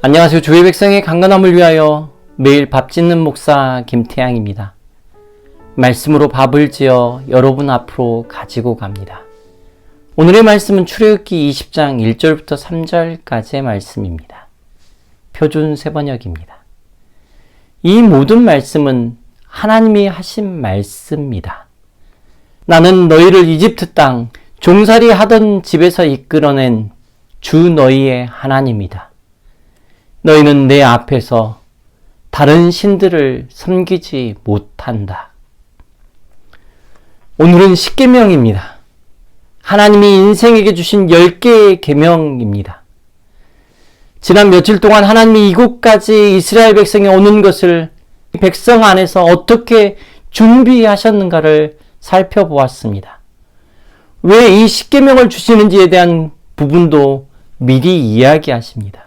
안녕하세요. 주의 백성의 강건함을 위하여 매일 밥 짓는 목사 김태양입니다. 말씀으로 밥을 지어 여러분 앞으로 가지고 갑니다. 오늘의 말씀은 출애굽기 20장 1절부터 3절까지의 말씀입니다. 표준 세번역입니다. 이 모든 말씀은 하나님이 하신 말씀입니다. 나는 너희를 이집트 땅 종살이 하던 집에서 이끌어낸 주 너희의 하나님이다. 너희는 내 앞에서 다른 신들을 섬기지 못한다. 오늘은 십계명입니다. 하나님이 인생에게 주신 10개의 계명입니다. 지난 며칠 동안 하나님이 이곳까지 이스라엘 백성이 오는 것을 백성 안에서 어떻게 준비하셨는가를 살펴보았습니다. 왜 이 십계명을 주시는지에 대한 부분도 미리 이야기하십니다.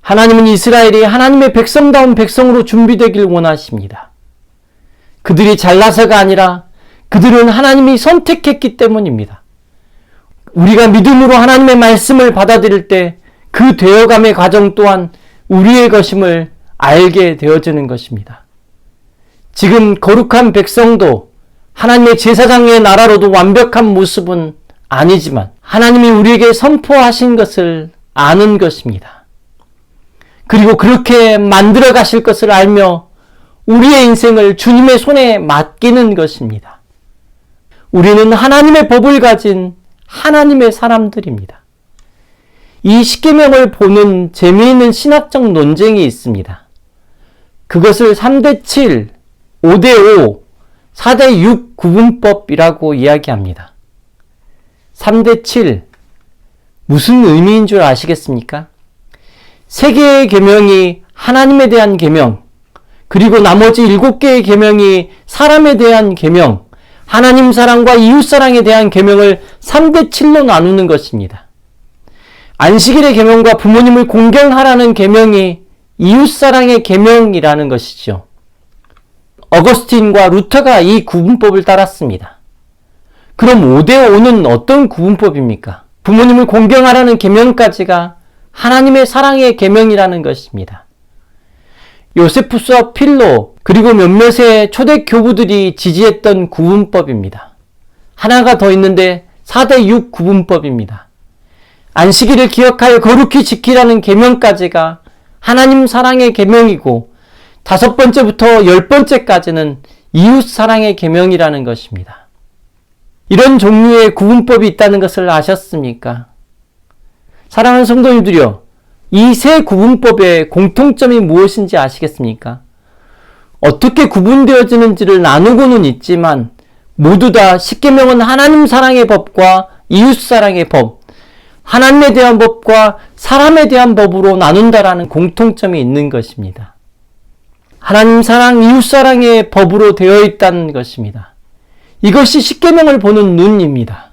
하나님은 이스라엘이 하나님의 백성다운 백성으로 준비되길 원하십니다. 그들이 잘나서가 아니라 그들은 하나님이 선택했기 때문입니다. 우리가 믿음으로 하나님의 말씀을 받아들일 때 그 되어감의 과정 또한 우리의 것임을 알게 되어지는 것입니다. 지금 거룩한 백성도 하나님의 제사장의 나라로도 완벽한 모습은 아니지만 하나님이 우리에게 선포하신 것을 아는 것입니다. 그리고 그렇게 만들어 가실 것을 알며 우리의 인생을 주님의 손에 맡기는 것입니다. 우리는 하나님의 법을 가진 하나님의 사람들입니다. 이 십계명을 보는 재미있는 신학적 논쟁이 있습니다. 그것을 3대7, 5대5, 4대6 구분법이라고 이야기합니다. 3대7, 무슨 의미인 줄 아시겠습니까? 3개의 계명이 하나님에 대한 계명, 그리고 나머지 7개의 계명이 사람에 대한 계명, 하나님 사랑과 이웃 사랑에 대한 계명을 3대7로 나누는 것입니다. 안식일의 계명과 부모님을 공경하라는 계명이 이웃 사랑의 계명이라는 것이죠. 어거스틴과 루터가 이 구분법을 따랐습니다. 그럼 5대5는 어떤 구분법입니까? 부모님을 공경하라는 계명까지가 하나님의 사랑의 계명이라는 것입니다. 요세푸스와 필로 그리고 몇몇의 초대 교부들이 지지했던 구분법입니다. 하나가 더 있는데 4대6 구분법입니다. 안식일을 기억하여 거룩히 지키라는 계명까지가 하나님 사랑의 계명이고 5번째부터 10번째까지는 이웃 사랑의 계명이라는 것입니다. 이런 종류의 구분법이 있다는 것을 아셨습니까? 사랑하는 성도님들이요, 이 세 구분법의 공통점이 무엇인지 아시겠습니까? 어떻게 구분되어지는지를 나누고는 있지만 모두 다 십계명은 하나님 사랑의 법과 이웃 사랑의 법, 하나님에 대한 법과 사람에 대한 법으로 나눈다라는 공통점이 있는 것입니다. 하나님 사랑, 이웃 사랑의 법으로 되어 있다는 것입니다. 이것이 십계명을 보는 눈입니다.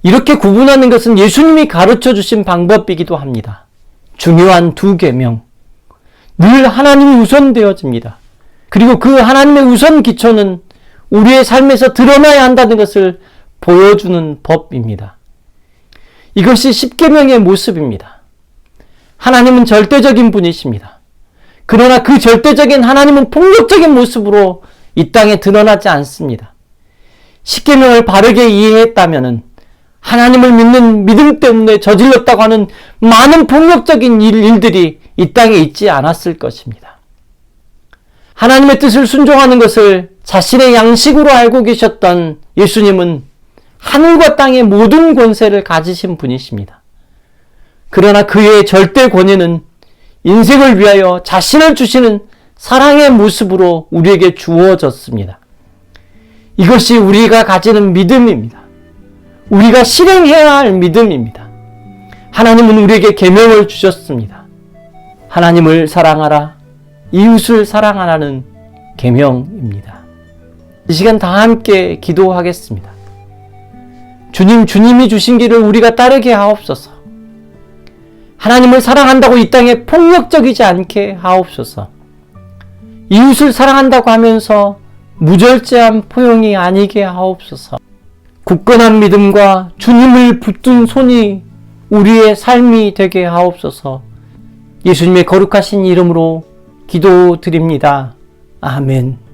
이렇게 구분하는 것은 예수님이 가르쳐 주신 방법이기도 합니다. 중요한 2계명. 늘 하나님이 우선되어집니다. 그리고 그 하나님의 우선 기초는 우리의 삶에서 드러나야 한다는 것을 보여주는 법입니다. 이것이 십계명의 모습입니다. 하나님은 절대적인 분이십니다. 그러나 그 절대적인 하나님은 폭력적인 모습으로 이 땅에 드러나지 않습니다. 십계명을 바르게 이해했다면 하나님을 믿는 믿음 때문에 저질렀다고 하는 많은 폭력적인 일들이 이 땅에 있지 않았을 것입니다. 하나님의 뜻을 순종하는 것을 자신의 양식으로 알고 계셨던 예수님은 하늘과 땅의 모든 권세를 가지신 분이십니다. 그러나 그의 절대 권위는 인생을 위하여 자신을 주시는 사랑의 모습으로 우리에게 주어졌습니다. 이것이 우리가 가지는 믿음입니다. 우리가 실행해야 할 믿음입니다. 하나님은 우리에게 계명을 주셨습니다. 하나님을 사랑하라, 이웃을 사랑하라는 계명입니다. 이 시간 다 함께 기도하겠습니다. 주님이 주신 길을 우리가 따르게 하옵소서. 하나님을 사랑한다고 이 땅에 폭력적이지 않게 하옵소서. 이웃을 사랑한다고 하면서 무절제한 포용이 아니게 하옵소서. 굳건한 믿음과 주님을 붙든 손이 우리의 삶이 되게 하옵소서. 예수님의 거룩하신 이름으로 기도드립니다. 아멘.